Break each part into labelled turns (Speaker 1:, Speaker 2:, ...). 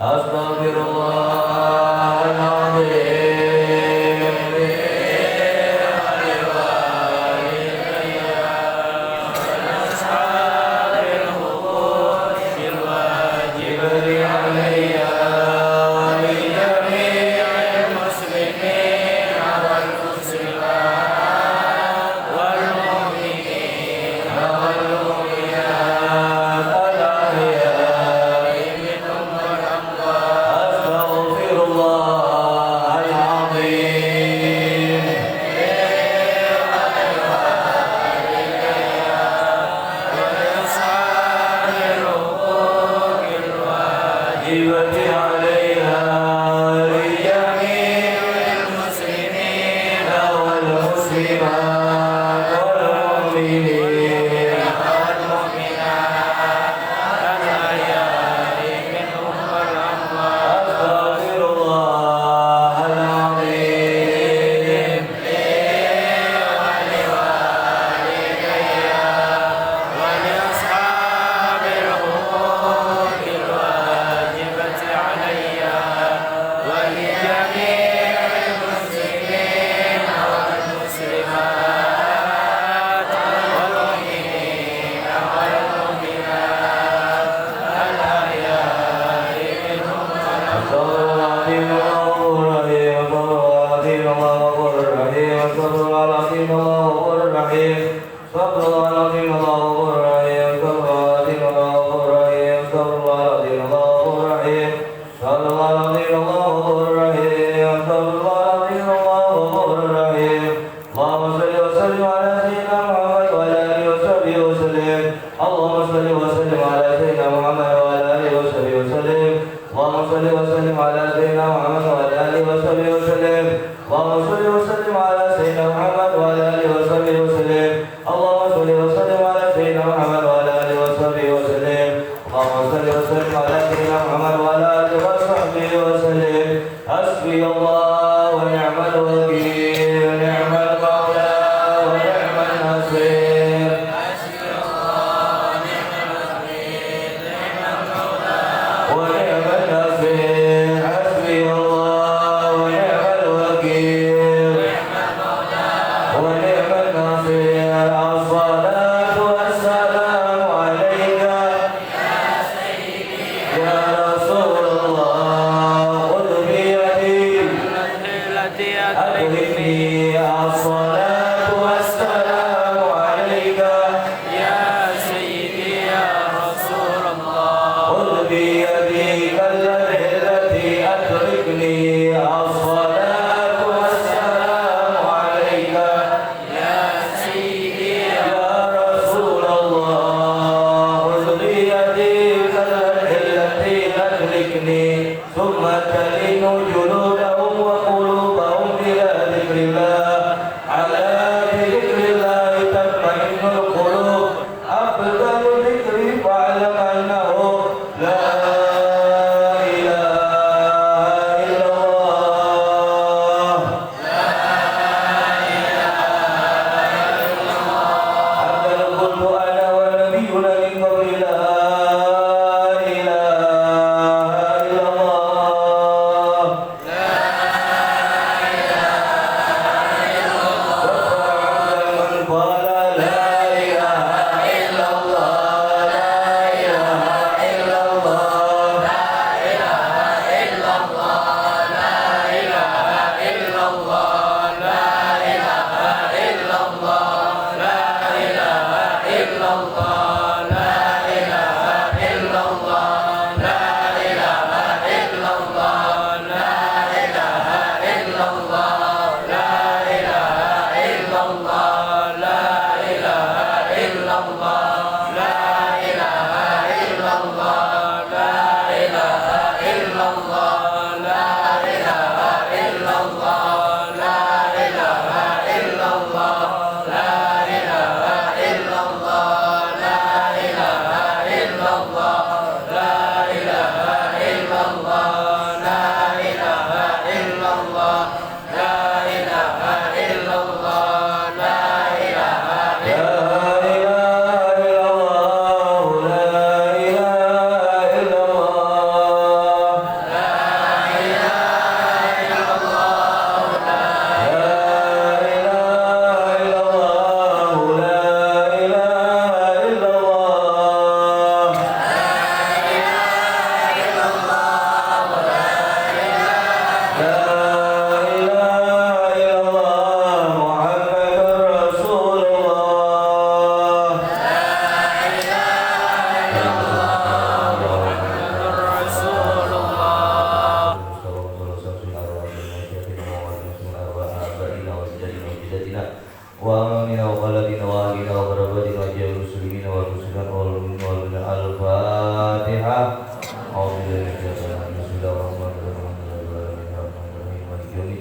Speaker 1: La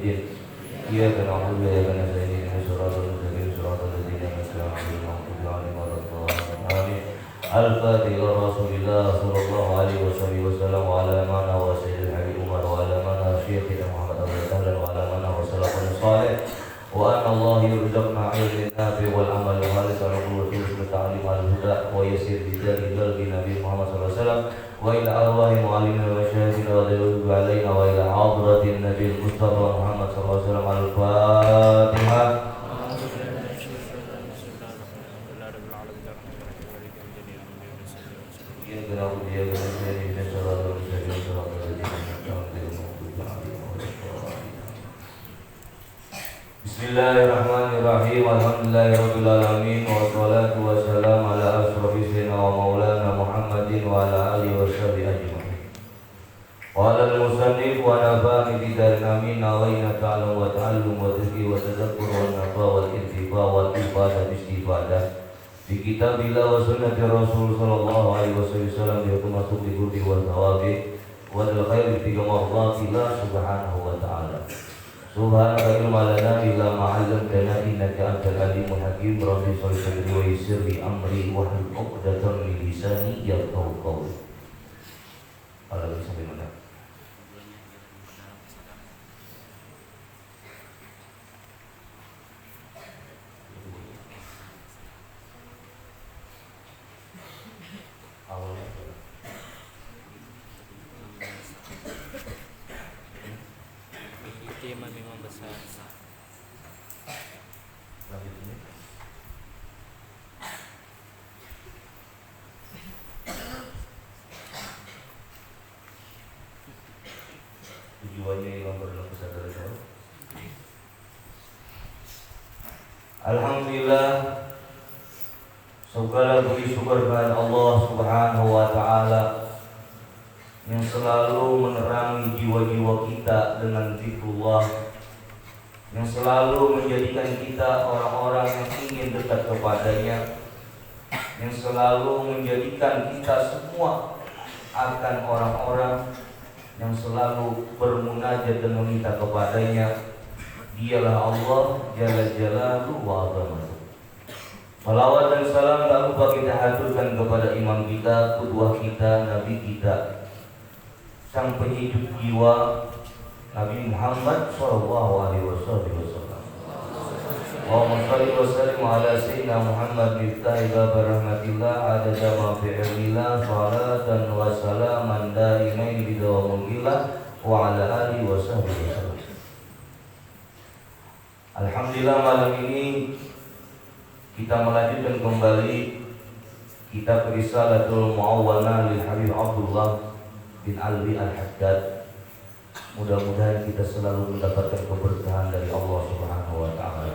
Speaker 1: الدين إياك نعبد وإياك نستعين اهدنا الصراط المستقيم صراط الذين أنعمت عليهم غير المغضوب عليهم ولا الضالين آمين. الفاتحة إلى رسول الله صلى الله عليه وسلم وعلى من هو سيد الحبيب عمر وعلى من هو شيخنا محمد أبو الهدى وعلى من هو سلفنا الصالح وأن الله يرزقنا علم النافع والعمل الخالص ونقول وحسن التعليم على الهدى ويسير بذلك نبي محمد صلى الله عليه وسلم وإلى أرواح معلمنا ومشايخنا وذوي علينا وإلى حضرة النبي المصطفى محمد صلى الله عليه وسلم على الفاتحة. Bismillahirrahmanirrahim. Alhamdulillahirrabbilalamin. Wassalatu wassalamu ala asrofi sayyidina wa maulana Muhammadin wa ala alihi wa sahbihi ajma'in. Wa ala al-musannif wa nafani bidarin amin. Nawayna ta'alam wa ta'allum wa tazki wa tadakkur wa nafa wa intifa wa ibadah istifadah di kitabillah wa sunnati rasul sallallahu alaihi wasallam yaitu masuk di hudi wa thawabi wa dal khairi fi mardatillah subhanahu wa ta'ala. Subhanaka ilma lana illa ma 'allamtana innaka antal alimul hakim. Rabbi shalli sadri wa yassir li amri wahlul 'uqdatam min lisani yafqahu qawli. Ala sampai mana?
Speaker 2: Memang besar.
Speaker 1: Tujuannya yang berlaku kesadaran. Alhamdulillah, segala puji syukur kepada Allah Subhanahu wa taala yang selalu menerangi jiwa-jiwa kita dengan zikrullah, yang selalu menjadikan kita orang-orang yang ingin dekat kepadanya, yang selalu menjadikan kita semua akan orang-orang yang selalu bermunajat dan meminta kepadanya. Dialah Allah Jalla Jalaluhu wa Azamatuh. Salawat dan salam tak lupa kita haturkan kepada imam kita, qudwah kita, nabi kita, sang penhidup jiwa, Nabi Muhammad sallallahu alaihi wasallam. Allahumma shalli wa sallim ala sayyidina Muhammad miftahi bab rahmatillah adada ma fi ilmillah salatan wa salaman daimain bidawamillah wa ala alihi wa sahbihi wasallam. Alhamdulillah, malam ini kita melanjutkan kembali kitab Risalatul Mu'awwanah lil Habib Abdullah bin Alwi Al-Haddad. Mudah-mudahan kita selalu mendapatkan keberkahan dari Allah Subhanahu wa taala.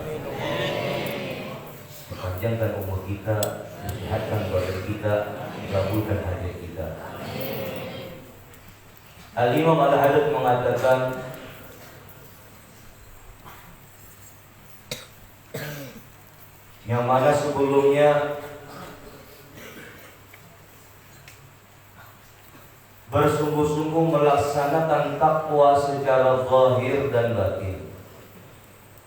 Speaker 1: Panjangkan umur kita, sehatkan badan kita, kabulkan hajat kita. Al-Imam Al-Haddad mengatakan, yang mana sebelumnya bersungguh-sungguh melaksanakan takwa secara zahir dan batin,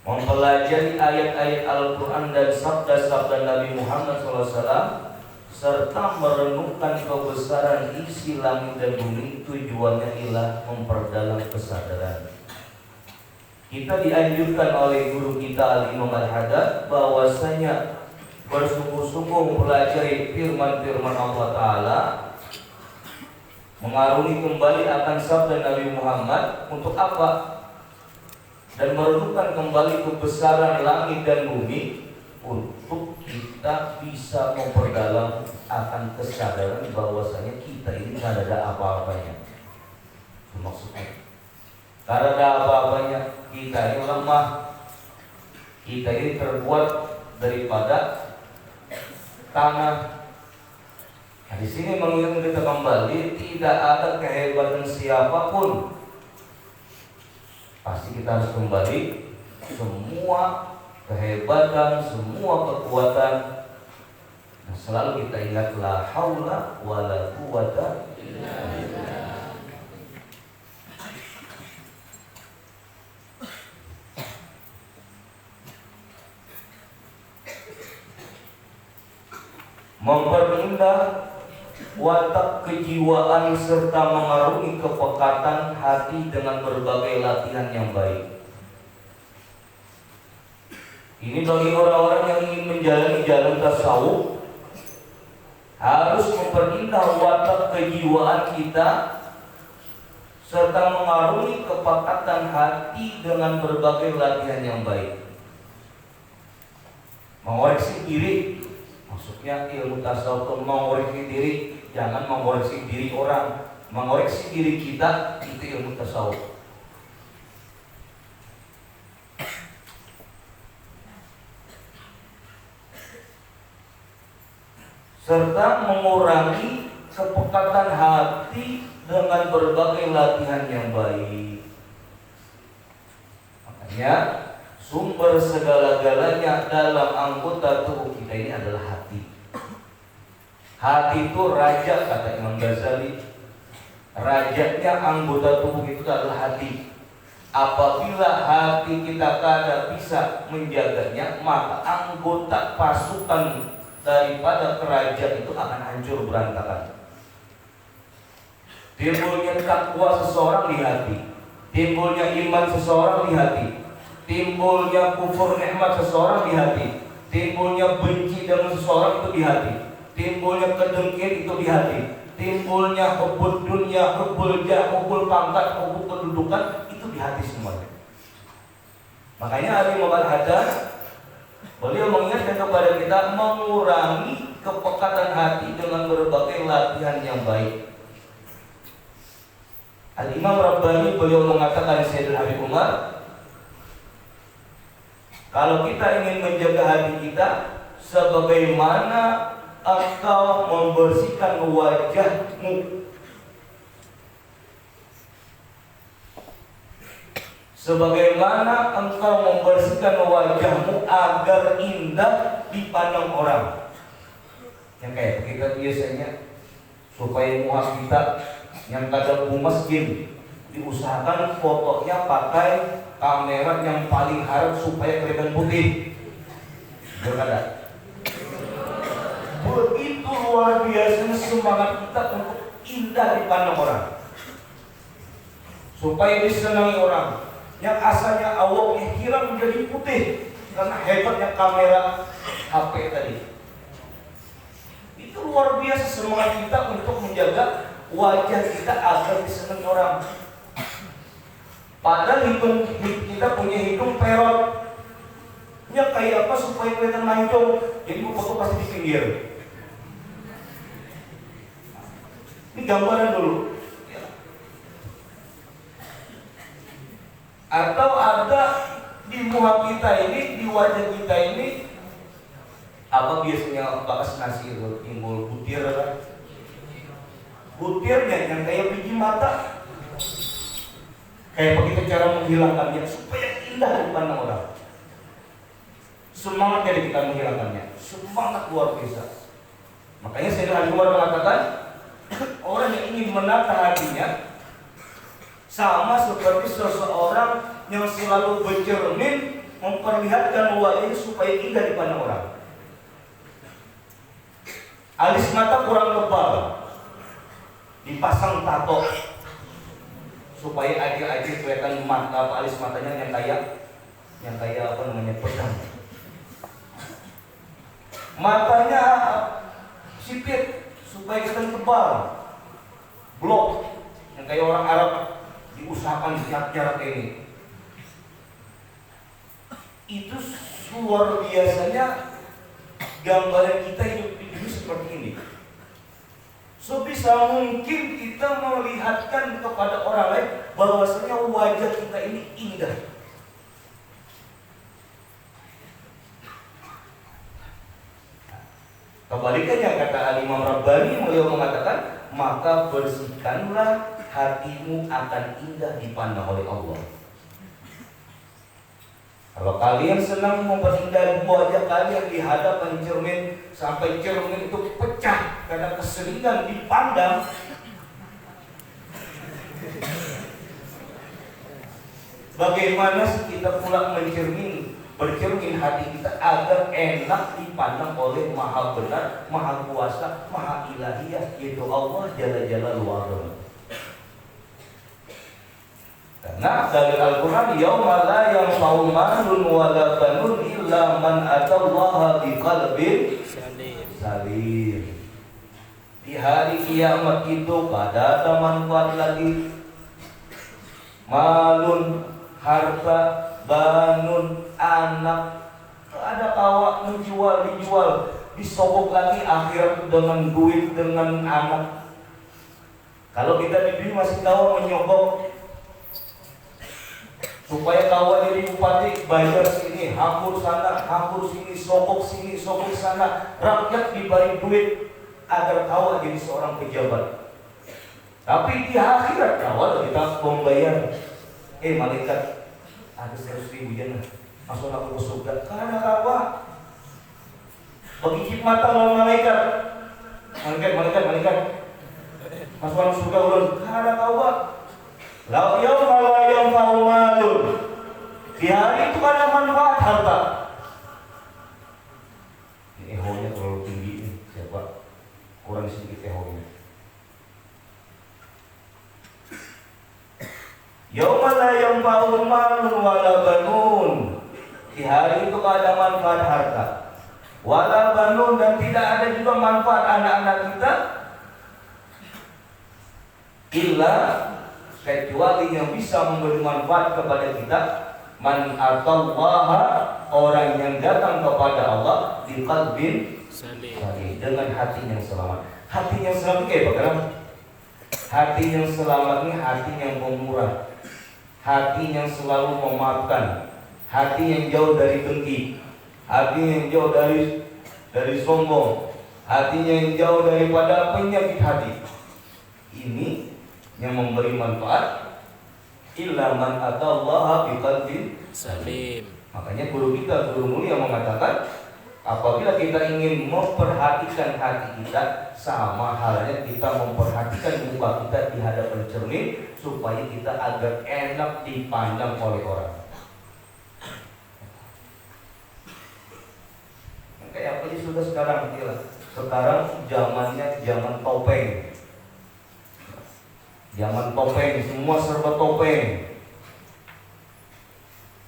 Speaker 1: mempelajari ayat-ayat Al-Quran dan sabda-sabda Nabi Muhammad SAW, serta merenungkan kebesaran isi langit dan bumi. Tujuannya ialah memperdalam kesadaran. Kita dianjurkan oleh guru kita Al-Imam Al-Haddad bahwasanya bersungguh-sungguh mempelajari firman-firman Allah Ta'ala, mengarungi kembali akan sabda Nabi Muhammad. Untuk apa? Dan merenungkan kembali kebesaran langit dan bumi, untuk kita bisa memperdalam akan kesadaran bahwasanya kita ini tidak ada apa-apanya. Maksudnya, karena ada apa-apanya, kita ini lemah, kita ini terbuat daripada tanah. Nah, di sini mengingatkan kita kembali, tidak ada kehebatan siapapun. Pasti kita harus kembali semua kehebatan, semua kekuatan. Nah, selalu kita ingat la haula wala quwata illa billah. Memperindah watak kejiwaan serta mengarungi kepekatan hati dengan berbagai latihan yang baik. Ini bagi orang-orang yang ingin menjalani jalan tasawuf, harus memperindah watak kejiwaan kita serta mengarungi kepekatan hati dengan berbagai latihan yang baik. Mengoreksi diri, maksudnya ilmu tasawuf itu mengoreksi diri, jangan mengoreksi diri orang. Mengoreksi diri kita itu ilmu tasawuf. Serta mengurangi kepekatan hati dengan berbagai latihan yang baik. Makanya sumber segala-galanya dalam anggota tubuh kita ini adalah hati. Hati itu raja, kata Imam Ghazali. Rajanya anggota tubuh itu adalah hati. Apabila hati kita tidak bisa menjaganya, maka anggota pasukan daripada kerajaan itu akan hancur berantakan. Timbulnya takwa seseorang di hati, timbulnya iman seseorang di hati, timbulnya kufur nikmat seseorang di hati, timbulnya benci dengan seseorang itu di hati, timbulnya kedengkian itu di hati, timbulnya hubbud dunia, hubbul jah, hubbul pangkat, hubbul kedudukan itu di hati semuanya. Makanya Ali Muhammad Haddad beliau mengingatkan kepada kita mengurangi kepekatan hati dengan berbagai latihan yang baik. Al-Imam Rabbani beliau mengatakan Sayyidina Habib Umar, kalau kita ingin menjaga hati kita, sebagaimana engkau membersihkan wajahmu, sebagaimana engkau membersihkan wajahmu agar indah dipandang orang. Yang kayak kita biasanya supaya muka kita yang kadang masjid diusahakan fotonya pakai kamera yang paling harap supaya kelihatan putih. Berkata, begitu luar biasa semangat kita untuk indah dipandang orang, supaya disenangi orang. Yang asalnya awalnya hilang menjadi putih karena hebatnya kamera HP tadi. Itu luar biasa semangat kita untuk menjaga wajah kita agar disenangi orang. Padahal kita punya hidung perot. Ya kayak apa supaya kelihatan mancung? Jadi foto pasti di pinggir. Ini gambaran dulu. Atau ada di muka kita ini, di wajah kita ini, apa biasanya bakas nasi itu timbul butir kan? Butirnya yang kayak biji mata. Kayak begitu cara menghilangkannya supaya indah dipandang orang. Semangat dari kita menghilangkannya, semangat luar biasa. Makanya Sayyidina Ali Umar mengatakan, orang yang ingin menata hatinya sama seperti seseorang yang selalu bercermin memperlihatkan wajahnya supaya indah dipandang orang. Alis mata kurang tebal, dipasang tato supaya aja kelihatan mata alis matanya yang kayak apa namanya pedang. Matanya sipit supaya kelihatan tebal, blok yang kayak orang Arab. Diusahakan jarak ini. Itu luar biasanya gambaran kita hidup di dunia seperti ini. Sebisa mungkin kita melihatkan kepada orang lain bahwasanya wajah kita ini indah. Kebalikannya kata Al-Imam Rabbani, beliau mengatakan, maka bersihkanlah hatimu akan indah dipandang oleh Allah. Kalau kalian senang memperindah wajah kalian di hadapan cermin sampai cermin itu pecah karena keseringan dipandang, bagaimana kita pula mencermin bercermin hati kita agar enak dipandang oleh Maha Benar, Maha Kuasa, Maha Ilahiyah, yaitu Allah Jalla Jalaluhu. Karena dari Al-Quran, yauma la yanfa'u malun wala banun illa man atallaha biqalbin salim. Di hari kiamat itu pada ada manfaat lagi. Malun, harta, banun, anak, ada kawa menjual, dijual, disogok lagi akhirat dengan duit, dengan anak. Kalau kita di dunia masih kawa menyogok, supaya kawan jadi bupati, bayar sini, hambur sana, hambur sini, sogok sana, rakyat diberi duit agar kawan jadi seorang pejabat. Tapi di akhirat kawan kita membayar, malaikat ada 100.000 jangan masuk aku ke surga. Karena kawan bagi khidmat sama malaikat, masuk surga ulun. Karena kawan la yauma la yanfa'u malun. Di hari itu ada manfaat harta. Ini ehonya terlalu tinggi ini. Siapa? Kurang sedikit ehonya. Yauma la yanfa'u malun wala banun. Di hari itu ada manfaat harta. Wala banun, dan tidak ada juga manfaat anak-anak kita. Illa, kecuali yang bisa memberi manfaat kepada kita, man atallaha, orang yang datang kepada Allah di qalbin salim, dengan hati yang selamat. Hati yang selamat kayak bagaimana? Hati yang selamat ini hati yang pemurah, hati yang selalu memaafkan, hati yang jauh dari dengki, hati yang jauh dari sombong, hati yang jauh daripada penyakit hati. Ini yang memberi manfaat. Illa man atallaha biqalbin salim. Makanya guru kita, guru mulia mengatakan, apabila kita ingin memperhatikan hati kita, sama halnya kita memperhatikan muka kita di hadapan cermin, supaya kita agar enak dipandang oleh orang. Kayak apa sih sudah sekarang? Sekarang zamannya zaman topeng. Zaman topeng, semua serba topeng.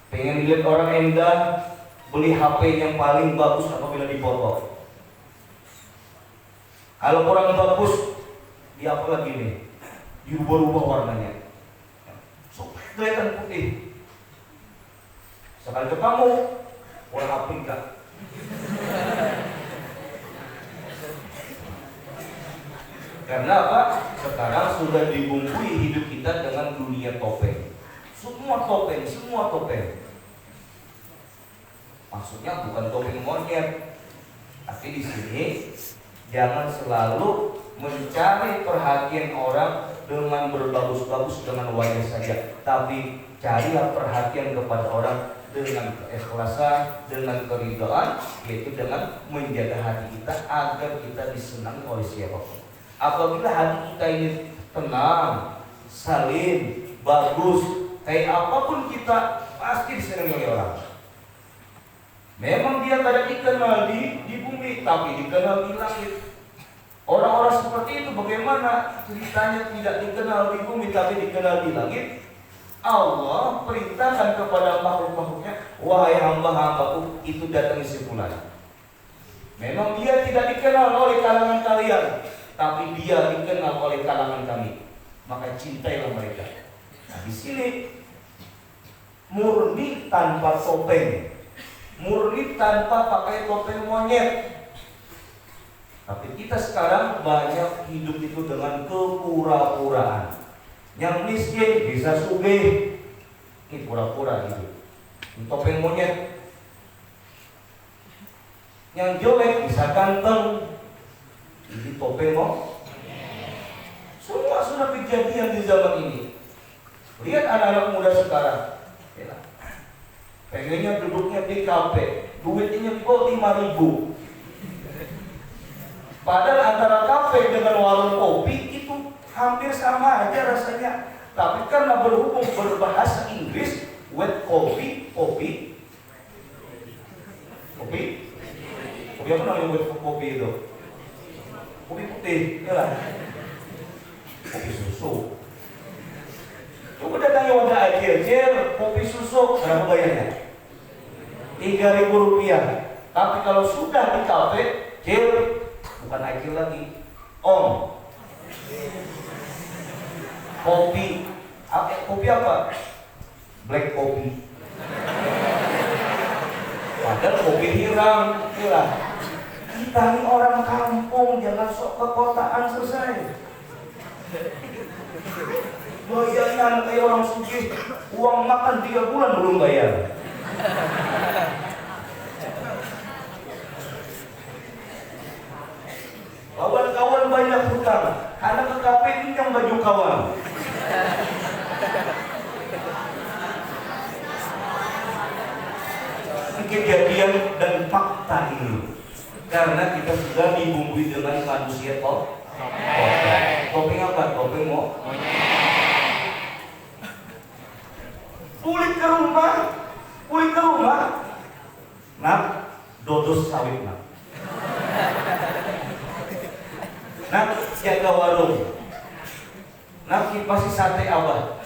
Speaker 1: Pengen lihat orang endah, beli HP yang paling bagus apabila dipoto. Kalau kurang bagus, dia apa lagi nih? Dirubah-rubah warnanya. So, kelihatan putih. Sekali ke kamu, orang Afrika. Karena apa? Sekarang sudah dibumbui hidup kita dengan dunia topeng. Semua topeng. Maksudnya bukan topeng monyet. Tapi di sini jangan selalu mencari perhatian orang dengan berbagus-bagus dengan wajah saja, tapi carilah perhatian kepada orang dengan keikhlasan, dengan keridhaan, yaitu dengan menjaga hati kita agar kita disenangi oleh siapapun. Apabila hati kita ini tenang, salim, bagus, kayak apapun kita pasti disenangi oleh orang. Memang dia tidak dikenal di bumi, tapi dikenal di langit. Orang-orang seperti itu bagaimana ceritanya tidak dikenal di bumi tapi dikenal di langit? Allah perintahkan kepada makhluk-makhluknya, wahai hamba-hambaku, itu datangi si fulan. Memang dia tidak dikenal oleh kalangan kalian, tapi dia dikenal oleh kalangan kami. Maka cintailah mereka. Nah, di sini murni tanpa topeng, murni tanpa pakai topeng monyet. Tapi kita sekarang banyak hidup itu dengan kepura-puraan. Yang miskin bisa sugih, ini pura-pura gitu. Topeng monyet. Yang jelek bisa ganteng, ini topeng monyet. Semua sudah kejadian di zaman ini. Lihat anak-anak muda sekarang, pengennya duduknya di kafe, duitnya kok 5.000. Padahal antara kafe dengan warung kopi itu hampir sama aja rasanya. Tapi karena berhubung berbahasa Inggris, wet coffee, kopi Cil, kopi susu, berapa bayarnya? 3.000 rupiah. Tapi kalau sudah di kafe, Cil, bukan Acil lagi, Om. Kopi, kopi apa? Black kopi. Padahal kopi hiram, itulah. Kita ini orang kampung, jangan sok kekotaan selesai. Bayarnya kayak orang sugih, uang makan 3 bulan belum bayar. Kawan-kawan banyak hutang, anak ke kafe pinjam baju kawan. Kejadian dan fakta ini, karena kita sudah dibumbui dengan manusia topeng apa? Topeng mau pulik ke rumah, nak dodos sawit nak. Nak jaga warung, nak kipasi sate abah.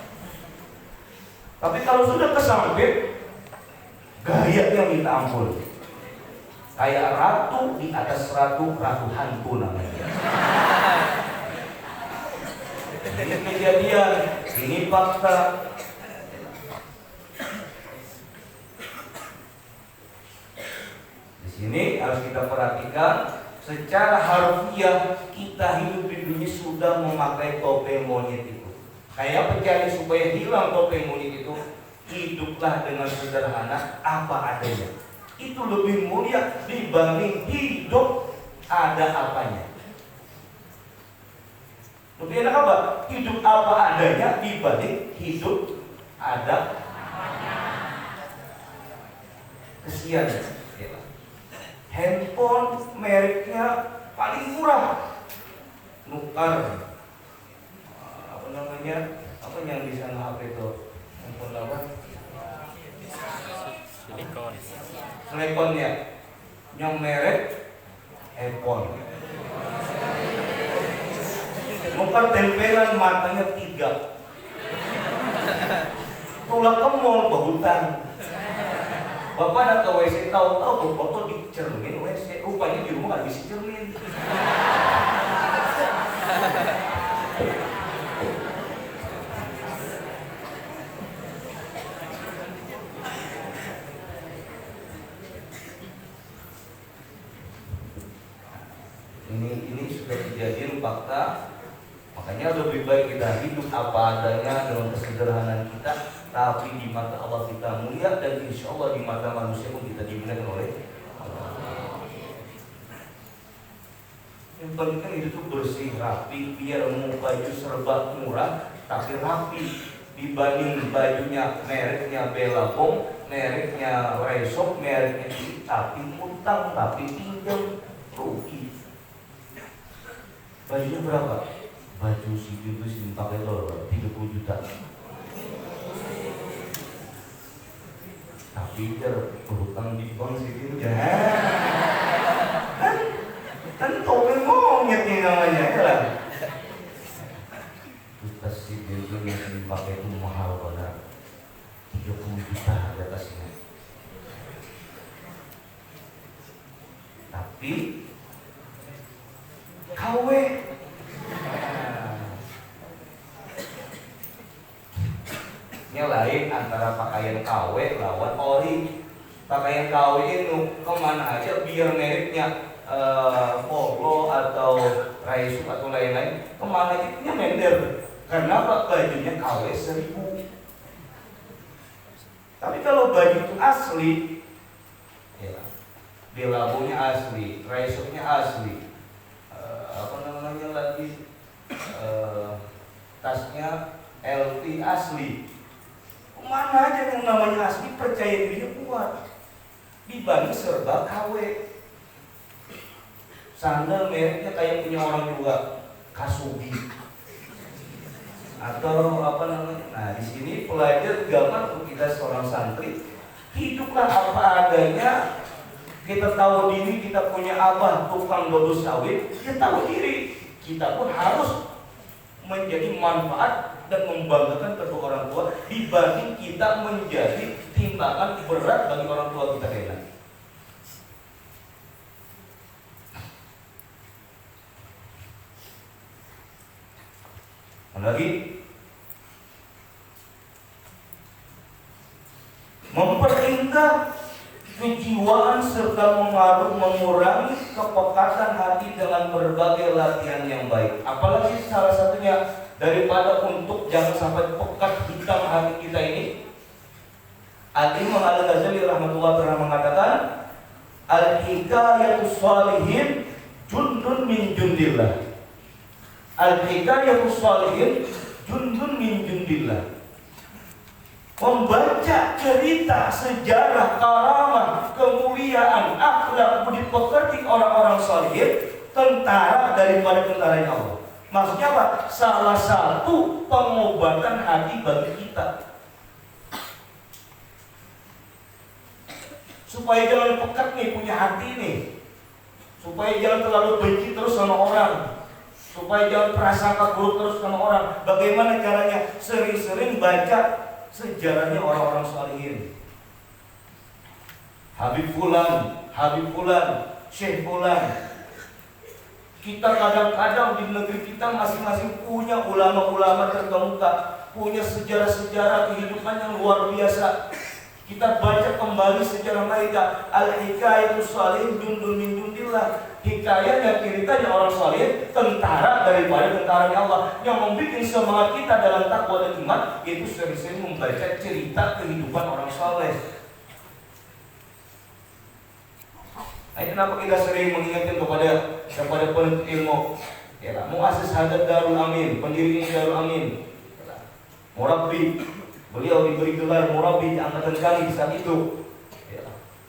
Speaker 1: Tapi kalau sudah kesambit, gayanya minta ampun. Kayak ratu di atas ratu, ratu hantu namanya. Ini kejadian, ini fakta. Di sini harus kita perhatikan. Secara harfiah kita hidup di dunia sudah memakai topeng monyet itu. Kayak pencari supaya hilang topeng monyet itu, hiduplah dengan sederhana apa adanya. Itu lebih mulia dibanding hidup ada apanya. Lebih enak apa? Hidup apa adanya dibanding hidup ada apanya. Kesian. Handphone mereknya paling murah, Nukar, apa namanya, apa yang di sana HP itu, handphone apa? Silikon ya, yang merek handphone. Nukar tempelan matanya 3, tulak kemol bahutan. Bapak datang ke WC, tahu-tahu bapak dicermin WC, rupanya di rumah nggak bisa cermin. Ini sudah kejadian fakta. Makanya lebih baik kita hidup apa adanya dengan kesederhanaan kita, tapi di mata Allah kita mulia, dan insya Allah di mata manusia pun kita dimuliakan oleh Allah. Yang penting kan hidup itu bersih, rapi, biar mau baju serba murah tapi rapi, dibanding bajunya mereknya Bellabong, mereknya Reebok, mereknya ini, tapi utang, tapi pinjam, rugi. Bajunya berapa? Baju si itu sih pakai dolar 30 juta. Tapi dia berhutang di bank sih itu ya. Kan topeng monyet nih namanya ya lah. Kita si itu yang dipakai itu mahal banget, 30 juta di atasnya. Tapi KW lain antara pakaian KW lawan ori. Pakaian KW itu kemana aja biar mereknya Polo atau Reebok atau lain-lain, kemana aja punya mender. Karena bajunya KW 1000. Tapi kalau baju itu asli, ya, Bellabongnya asli, Reeboknya asli, apa namanya lagi, tasnya LV asli. Mana aja yang namanya asli, percaya dirinya kuat dibanding serba KW. Sandal mereknya kayak punya orang juga, Kasugi atau apa namanya. Nah di sini pelajar gambar untuk kita seorang santri, hiduplah apa adanya. Kita tahu diri, kita punya abah tukang dodol sawit, kita tahu diri, kita pun harus menjadi manfaat dan membanggakan kedua orang tua tua dibanding kita menjadi timbangan berat bagi orang tua kita kelak. Lagi memperindah kejiwaan serta mengurangi kepekatan hati dengan berbagai latihan yang baik. Apalagi salah satunya daripada untuk jangan sampai pekat hitam hati kita ini. Al-Imam Al-Ghazali rahmatullah pernah mengatakan, al-hikayatus shalihin jundun min jundillah. Al-hikayatus shalihin jundun min jundillah. Membaca cerita sejarah, karamah, kemuliaan, akhlak, budi pekerti orang-orang saleh, tentara daripada tentara Allah. Maksudnya apa? Salah satu pengobatan hati bagi kita, supaya jangan pekat nih punya hati nih, supaya jangan terlalu benci terus sama orang, supaya jangan prasangka buruk terus sama orang. Bagaimana caranya? Sering-sering baca sejarahnya orang-orang salihin. Habib Fulan, Syekh Fulan. Kita kadang-kadang di negeri kita masing-masing punya ulama-ulama terkemuka, punya sejarah-sejarah kehidupan yang luar biasa. Kita baca kembali sejarah mereka. Al-hikayatus shalihin jundun min jundillah. Hikayatnya, ceritanya orang saleh, tentara daripada tentaranya Allah. Yang membuat semangat kita dalam takwa dan iman, itu sering-sering membaca cerita kehidupan orang saleh. Nah, kenapa kita sering mengingatkan kepada penuntut ilmu? Ya, muassis Hadat Darul Amin, pendiri Darul Amin, Murabbi, beliau diberi gelar Murabbi angkatan kali di saat itu.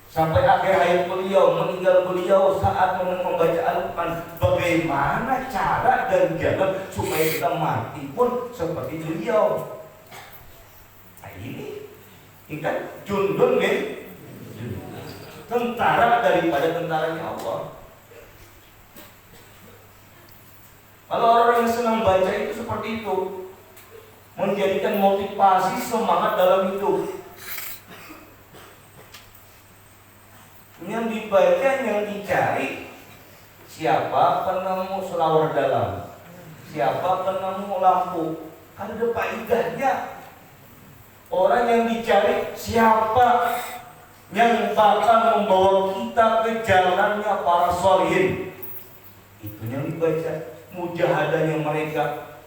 Speaker 1: Sampai akhir hayat beliau, meninggal beliau saat membaca Al-Quran. Bagaimana cara dan jalan supaya kita mati pun seperti beliau. Nah, ini kan jundun kan? Tentara daripada tentaranya Allah. Kalau orang yang senang baca itu seperti itu, menjadikan motivasi semangat dalam hidup. Yang dibaca, yang dicari, siapa penemu selawar dalam, siapa penemu lampu. Kan ada faedahnya. Orang yang dicari siapa yang bakal membawa kita ke jalannya para sholihin. Itu yang dibaca, mujahadahnya mereka.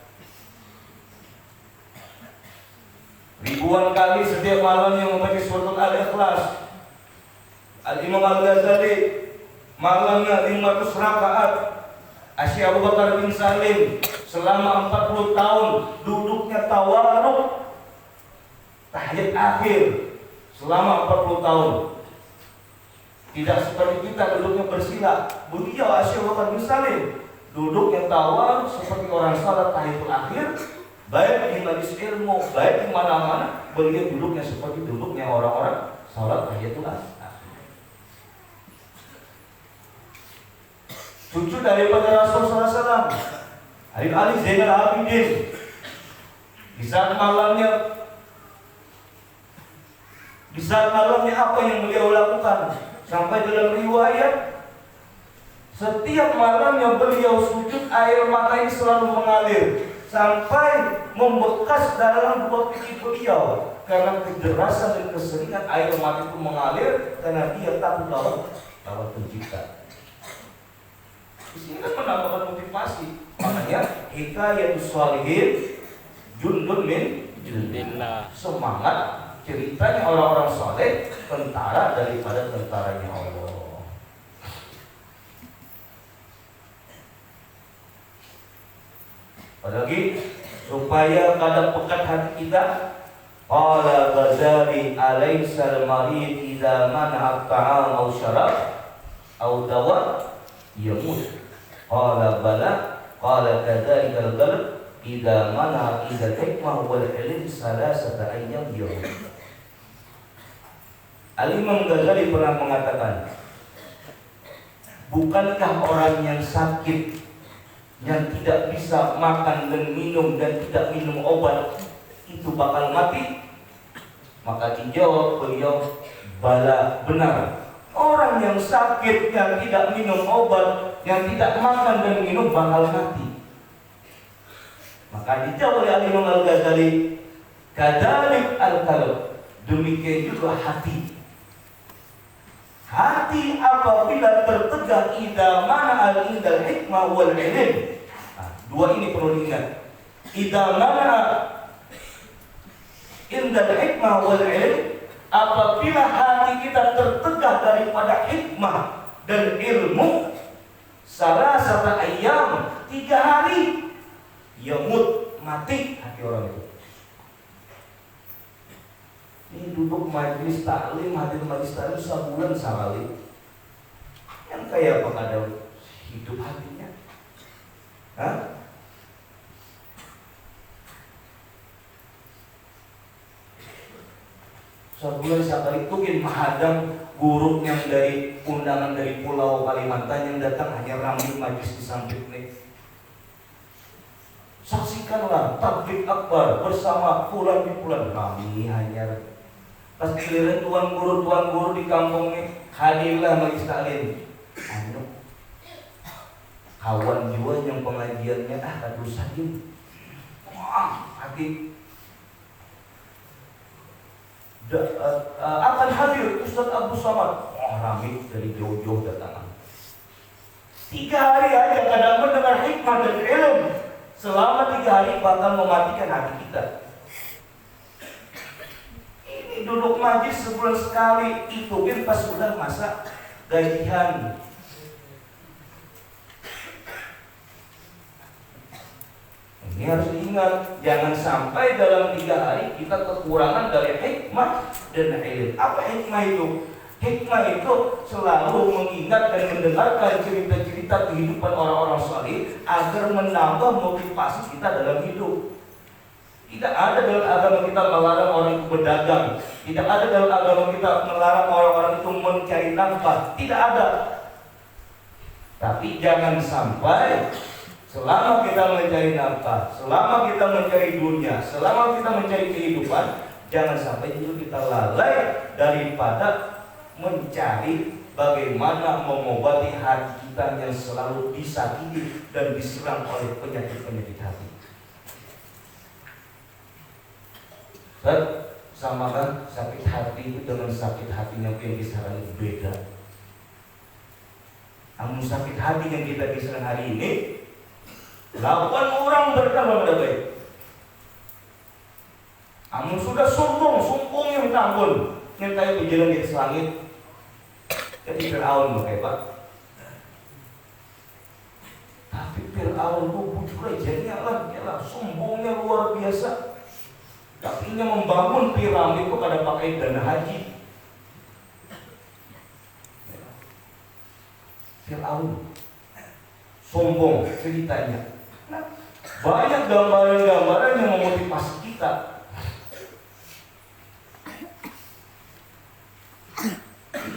Speaker 1: Ribuan kali setiap malam yang membaca surat Al-Ikhlas. Al-Imam Al-Ghazali malamnya 500 rakaat. Syekh Abu Bakar bin Salim selama 40 tahun duduknya tawaruk tahiyat akhir selama 40 tahun. Tidak seperti kita duduknya bersila. Beliau Syekh Abu Bakar bin Salim duduknya tawaruk seperti orang salat tahiyatul akhir. Baik di majelis ilmu, baik di mana-mana, beliau duduknya seperti duduknya orang-orang salat tahiyatul akhir. Cucu daripada Rasul SAW, Habib Ali Zainal Abidin, di saat malamnya apa yang beliau lakukan? Sampai dalam riwayat, setiap malamnya beliau sujud, air mata ini selalu mengalir sampai membekas dalam dua pipi beliau karena kederasan dan keseringan air mata itu mengalir karena dia takut lawan pencipta. Di sini kan menambahkan motivasi. Makanya hikayatus shalihin jundun min jundillah. Semangat ceritanya orang-orang saleh, tentara daripada tentaranya Allah. Apalagi supaya kadang pekat hati kita. Qala Ghazali alaysal marid idza mana'a at-ta'am aw syarab aw dawa yamut. Qala bala, qala kadzalika al-qalb idza mana idza hikmah wal ilm salasata ayyam yawm. Al-Imam Ghazali pernah mengatakan, bukankah orang yang sakit, yang tidak bisa makan dan minum dan tidak minum obat, itu bakal mati? Maka dijawab beliau, bala, benar. Orang yang sakit, yang tidak minum obat, yang tidak makan dan minum bakal mati. Maka dijawab oleh Imam Al-Ghazali, kadzalik al-qalb, demikian juga hati. Hati apabila tertegak idza mana al-indal hikmah wal ilm. Dua ini perlu diingat. Idza mana indal hikmah wal ilm, apabila hati kita tertegak daripada hikmah dan ilmu, salasata ayyam, 3 hari, yamut, mati hati orang itu. Ini duduk majelis taklim, hadir majelis taklim sebulan sekali. Yang kayak apa kada hidup hatinya? Hah? Sebulan sekali tukin menghadang guru yang dari undangan dari Pulau Kalimantan yang datang hanya ramai majlis di samping nih. Saksikanlah tablik akbar bersama pulan di pulan, kami hanya pas giliran tuan guru di kampung nih hadirlah majlis taklim. Kawan juga yang pengajiannya aduh sakit, hati akan hadir Ustaz Abu Samad. Ramai dari jauh-jauh datang. 3 hari aja kadang mendengar hikmah dan ilmu. Selama 3 hari bakal mematikan hati kita. Ini duduk majlis sebulan sekali, itu kan pas sudah masa gajian. Ini harus diingat, jangan sampai dalam 3 hari kita kekurangan dari hikmah dan ilmu. Apa hikmah itu? Hikmah itu selalu mengingat dan mendengarkan cerita-cerita kehidupan orang-orang saleh agar menambah motivasi kita dalam hidup. Tidak ada dalam agama kita melarang orang itu berdagang. Tidak ada dalam agama kita melarang orang-orang itu mencari nafkah. Tidak ada. Tapi jangan sampai selama kita mencari nafkah, selama kita mencari dunia, selama kita mencari kehidupan, jangan sampai juga kita lalai daripada mencari bagaimana mengobati hati kita yang selalu disakiti dan diserang oleh penyakit-penyakit hati. Samakan sakit hati itu dengan sakit hatinya yang diserang itu beda. Namun sakit hati yang kita diserang hari ini, 8 orang berkata pada baik. Namun sudah sumpungnya minta ampun, minta berjalan di langit. Jadi Fir'aun Pak. Tapi Fir'aun itu bujur aja lah, sombongnya luar biasa. Tapi nya membangun piramid itu kada pakai dana haji. Fir'aun sombong ceritanya. Nah, banyak gambaran-gambaran yang memotivasi kita.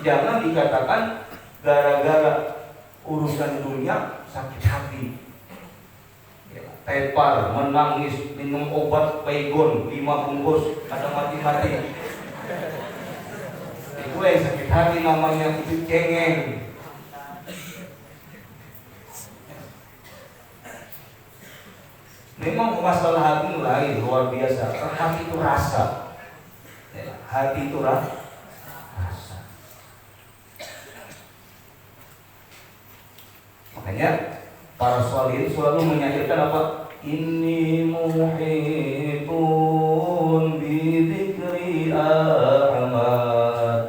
Speaker 1: Jangan dikatakan gara-gara urusan dunia sakit hati, tepar, menangis, minum obat Baygon 5 bungkus, kata mati-mati. Itu yang sakit hati namanya, itu cengeng. Memang masalah hati lain, luar biasa. Hati itu rasa. Hati itu rasa. Makanya para sholihin selalu menyairkan apa? Inni muhibun bidzikri Ahmad.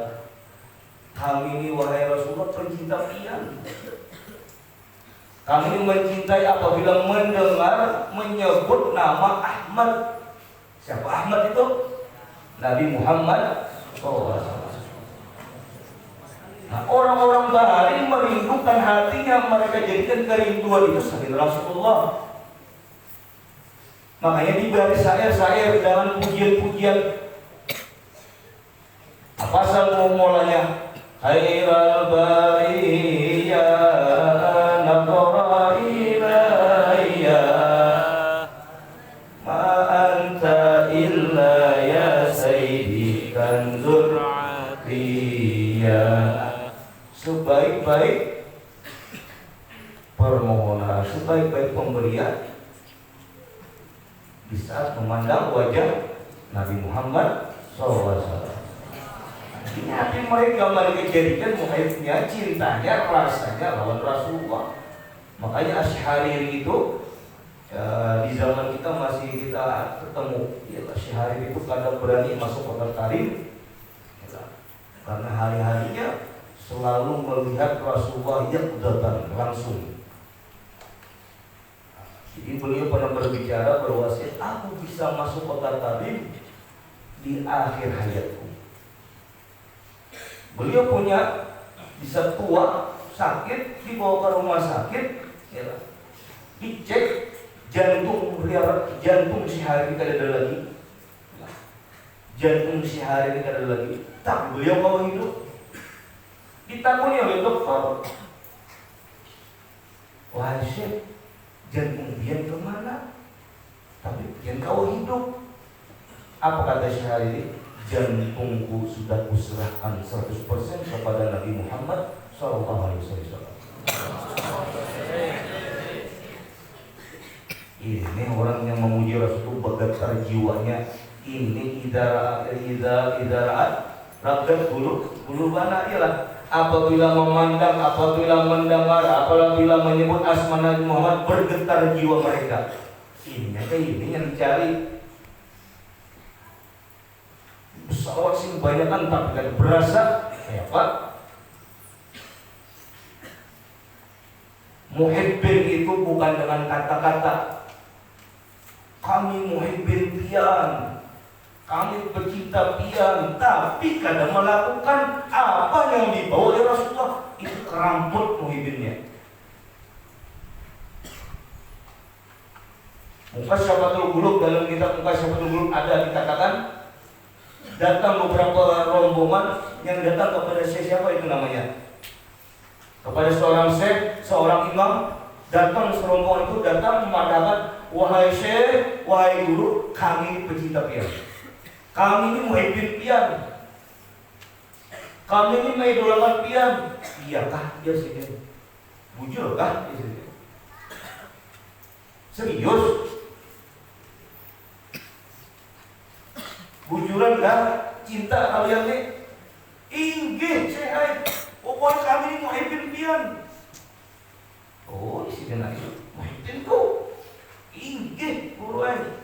Speaker 1: Kami ini wahai Rasulullah pencinta pian. Kami mencintai apabila mendengar menyebut nama Ahmad. Siapa Ahmad itu? Nabi Muhammad SAW. Nah, orang-orang Bahari merindukan hatinya, mereka jadikan kerinduan itu selain Rasulullah. Makanya diberi syair-syair dengan pujian-pujian. Apa asal mulanya? Khairal bariyah naqra ilayya ma anta illa berikan dzurriyyah. Sebaik-baik permohonan, sebaik-baik pemberian di saat memandang wajah Nabi Muhammad SAW. Ini hati mereka jadikan muhibnya, cintanya, rasanya lawan Rasulullah. Makanya Asy'ariri itu di zaman kita masih kita ketemu. Ya, Asy'ariri itu kadang berani masuk kota Karim karena hari-harinya selalu melihat Rasulullah yaqdatan langsung. Jadi beliau pernah berbicara berwasiat, aku bisa masuk kota Karim di akhir hayatku. Beliau punya bisa tua, sakit, dibawa ke rumah sakit, ya, dicek jantung si hari ini kada ada lagi, jantung si hari ini kada ada lagi. Tapi beliau mau hidup. Ditakuni oleh dokter, wahai Syekh, jantung dia kemana? Tapi yang kau hidup. Apa kata Syekh hari ini? Jantungku sudah kuserahkan 100% kepada Nabi Muhammad SAW. Ini orang yang memuji Rasul bergetar jiwanya. Ini idaraat ragat bulu bana ialah apabila memandang, apabila mendengar, apabila menyebut asma Nabi Muhammad bergetar jiwa mereka. Ini yang dicari. Pesawat sih banyak kan tapi kan berasa kayak apa? Muhibbin itu bukan dengan kata-kata. Kami muhibbin pian, kami pecinta pian, tapi kadang melakukan apa yang dibawa oleh Rasulullah itu keramput muhibbinnya. Muka Syafatul Qulub, dalam kitab Muka Syafatul Qulub ada dikatakan datang beberapa rombongan yang datang kepada siapa itu namanya, kepada seorang syekh, seorang imam. Datang serombongan itu datang mengatakan, wahai syekh, wahai guru, kami pecinta pian, kami ini muhibbin pian, kami ini mengidolakan pian. Iyakah dia sih? Bujurkah dia? Serius? Bujuran dah cinta kalian nih? Inggih saya, pokoknya kami ini muhibbin pian. Oh, isi kena itu muhibbin ku. Inggih buruan.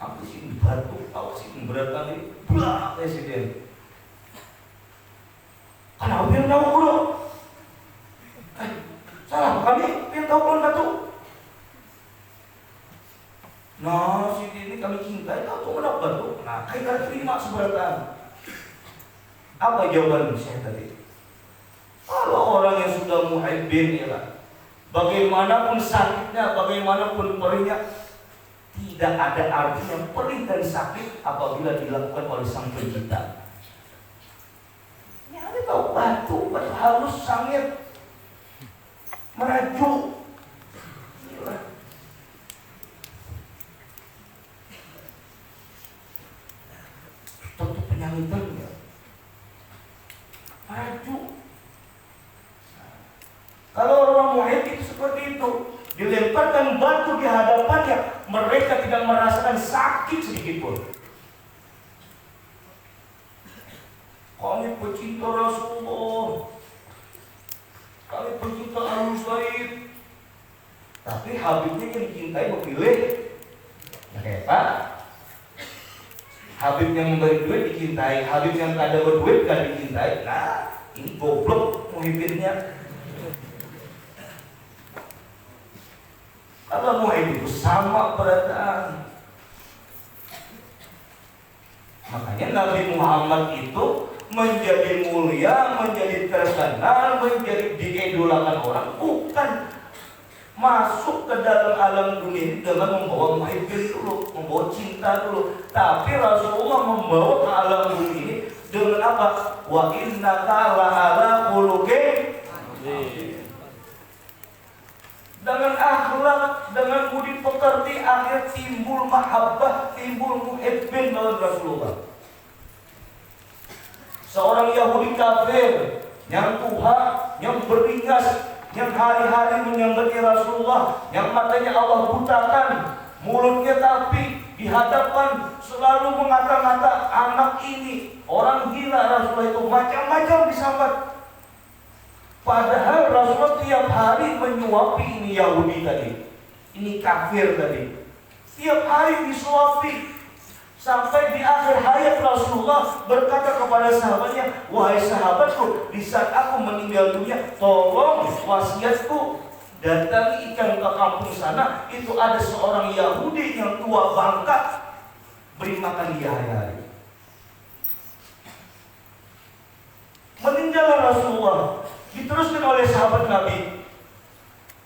Speaker 1: Aku sih batuk, aku sih memberatkan ini. Blah, presiden. Kenapa yang tahu bro? Salah kami yang tahu kan batuk. Nah, ini kami cintai, tahu kenapa tuh? Nah, kita terima seberatan. Apa jawaban saya tadi? Kalau orang yang sudah muhibbin ya, bagaimanapun sakitnya, bagaimanapun perihnya, tidak ada artinya perih dan sakit apabila dilakukan oleh sang pencipta. Ya, ini tahu batu halus sangit, merajuk. Tentu penyanyitannya maju. Kalau orang muhib itu seperti itu, dilemparkan batu di hadapannya, mereka tidak merasakan sakit sedikit pun. Kami pecinta Rasulullah, kami pecinta Ahlul Bait, tapi Habibnya yang dicintai memilih, ya kayak Pak. Habib yang memberi duit dicintai, Habib yang kada berduit kan dicintai. Nah, ini goblok muhibbinnya. Kalau muhib itu sama berataan. Makanya Nabi Muhammad itu menjadi mulia, menjadi terkenal, menjadi diidolakan orang, bukan masuk ke dalam alam dunia dengan membawa muhibbin dulu, membawa cinta dulu. Tapi Rasulullah membawa ke alam dunia ini dengan apa? Wa innaka la'ala khuluqin azim. Dengan akhlak, dengan budi pekerti, akhir timbul mahabbah, timbul muhibbin dalam Rasulullah. seorang Yahudi kafir yang tua, yang beringas, yang hari-hari menyambati Rasulullah, yang matanya Allah butakan, mulutnya tapi di hadapan selalu mengata-ngata anak ini orang gila. Rasulullah itu macam-macam disambat. Padahal Rasulullah tiap hari menyuapi ini Yahudi tadi, ini kafir tadi, tiap hari disuapi. Sampai di akhir hayat Rasulullah berkata kepada sahabatnya, wahai sahabatku, di saat aku meninggal dunia, tolong wasiatku, datangi ikan ke kampung sana, itu ada seorang Yahudi yang tua bangka, beri makan dia hari-hari. Meninggal Rasulullah, diteruskan oleh sahabat Nabi.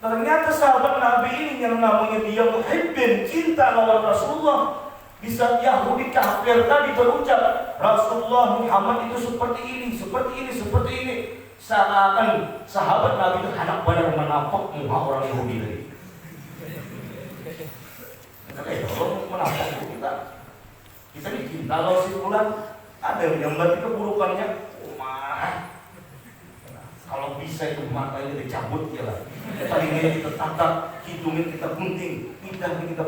Speaker 1: Ternyata sahabat Nabi ini yang namanya dia muhibbin, cinta lawan Rasulullah. Di saat Yahudi kafir tadi berucap Rasulullah Muhammad itu seperti ini, seperti ini, seperti ini, seakan sahabat Nabi itu anak benar menampok muka orang Yahudi tadi. Orang menampok kita dicinta kalau si bulan ada yang berarti keburukannya. Kalau bisa itu matanya dicabut ya lah. Palingnya kita tatap, hidungnya kita gunting, lidahnya kita.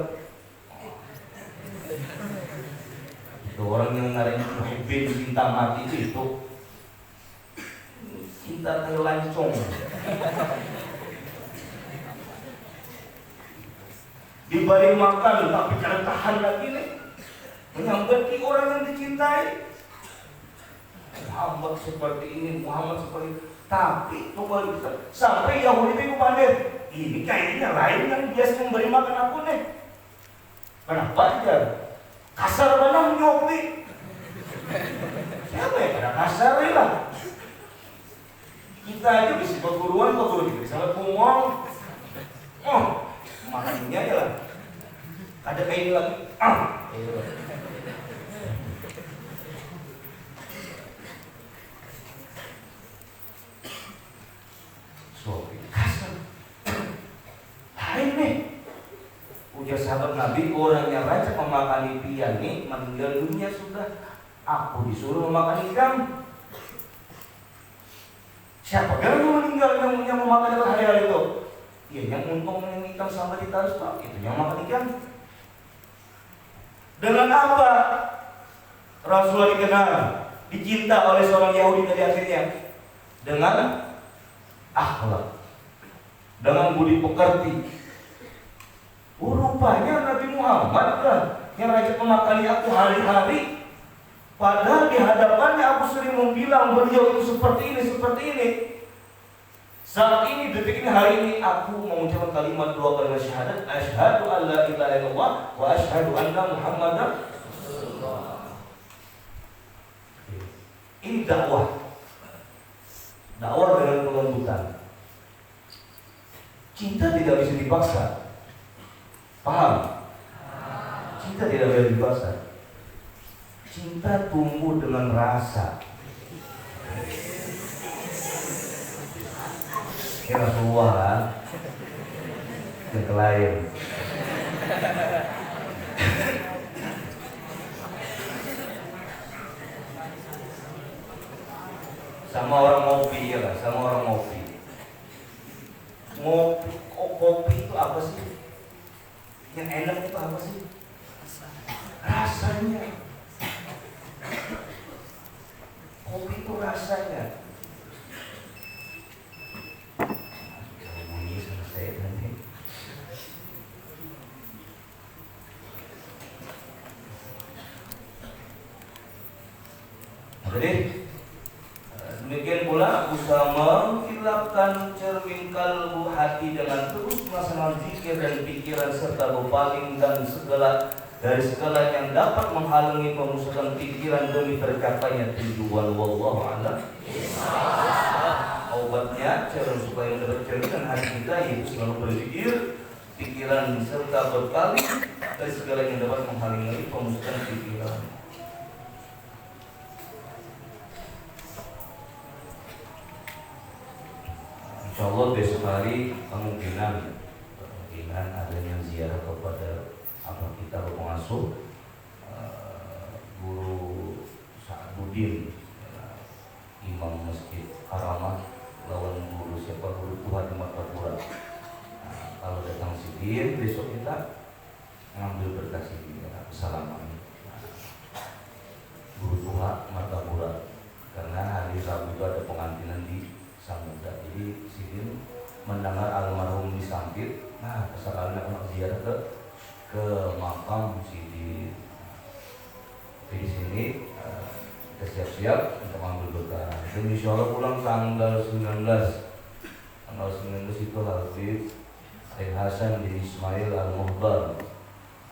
Speaker 1: Itu orang yang ngaranya muhibbin, cinta mati itu cinta terlancong. Diberi makan tapi jangan tahan lagi nih, menyambati orang yang dicintai. Muhammad seperti ini, Muhammad seperti ini. Tapi coba kita sampai Yahudi itu pandai, ini kayaknya lain yang biasa memberi makan aku nih. Kenapa dia kasar banget nyobi? Siapa ya pada kasar lah. Kita aja bisa perguruan kok guru kita bisa ngomong. Oh, makan ini aja lah. Ada kayak ini lagi. Kasar. Lain nih. Ujar sahabat Nabi, orang yang rancak memakan ikan nih meninggal dunia sudah. Aku disuruh memakan ikan. Siapa yang meninggal yang memakan ikan hari-hari itu? Ya yang untung yang ikan sama ditaruh pak, itu yang makan ikan. Dengan apa Rasulullah dikenal, dicinta oleh seorang Yahudi tadi akhirnya? Dengan akhlak, dengan budi pekerti. Rupanya Nabi Muhammad lah yang rajin memakani aku hari-hari. Padahal di hadapannya aku sering membilang beliau itu seperti ini, seperti ini. Saat ini, detik ini, hari ini aku mengucapkan kalimat dua kalimat syahadat, asyhadu an la ilaha illallah wa asyhadu anna Muhammadar Rasulullah. Ini dakwah. Dakwah dengan kelembutan. Cinta tidak bisa dipaksa. Paham? Cinta tidak boleh dipaksa. Cinta tumbuh dengan rasa. Ya Rasulullah kan? Yang lain. Sama orang ngopi ya lah, sama orang ngopi. Kopi itu apa sih? Yang enak itu apa sih? Rasanya. Kopi itu rasanya. Bunyi sama saya nanti. Jadi demikian pula usaha menghilangkan cermin kalbu hati dengan terus melaksanakan zikir dan pikiran serta berpaling dan dari segala yang dapat menghalangi pemusatan pikiran demi tercapainya tujuan. Wallahu a'lam. Obatnya cara supaya mendapat cerminan hati kita yaitu selalu berzikir, pikiran serta berpaling dari segala yang dapat menghalangi pemusatan pikiran. Insyaallah besok hari kemungkinan adanya ziarah kepada kita pengasuh Guru Sa'adudin Masjid Karamah lawan guru siapa guru Tuhan di Martapura. Nah, kalau datang Sidin besok kita ngambil berkas ini ya, salaman guru Tuhan Martapura karena hari Rabu itu ada pengantinan di Samudra. Jadi Sidin mendengar almarhum disampit, nah kesalahan anak ziarah ke makam Sidin. Di sini kita siap-siap untuk ambil berkah. Dan insya Allah pulang tanggal 19 itu Habib Ayy Hasan bin Ismail Al-Muhdar.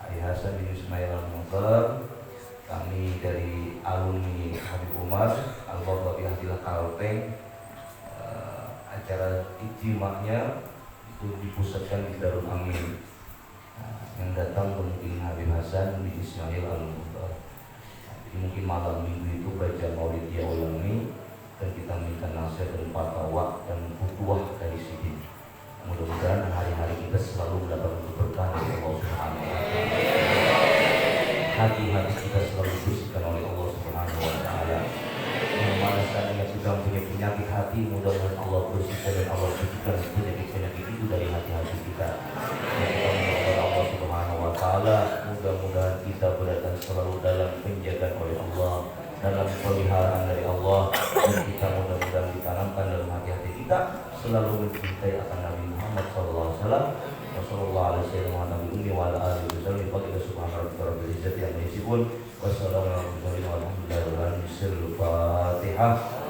Speaker 1: Ayy Hasan bin Ismail Al-Muhdar, kami dari alumni Habib Umar Al-Baghdadi Hadilah Kalteng. Acara ijtima'nya itu dipusatkan di Darul Amin. Yang datang mungkin Habib Hasan bin Ismail Al-Muhdar. Jadi mungkin malam minggu itu baca maulid dia ulangi dan kita minta nasihat dan fatwa dan futuwah dari sini. Mudah-mudahan hari-hari kita selalu mendapat berkah dari Allah Subhanahu wa taala. Hati-hati kita selalu dibersihkan oleh Allah Subhanahu wa taala. Yang mana seandainya sudah punya penyakit hati, mudah-mudahan Allah bersihkan dan Allah bersihkan penyakit-penyakit itu dari hati-hati kita. Dan kita memohon Allah Subhanahu wa taala, mudah-mudahan kita berada selalu dalam penjagaan oleh Allah, dalam peliharaan dari Allah, dan kita mudah-mudahan ditanamkan dalam hati-hati kita selalu mencintai akan Nabi Muhammad SAW. Wassalamualaikum warahmatullahi wabarakatuh. Wassalamualaikum warahmatullahi wabarakatuh.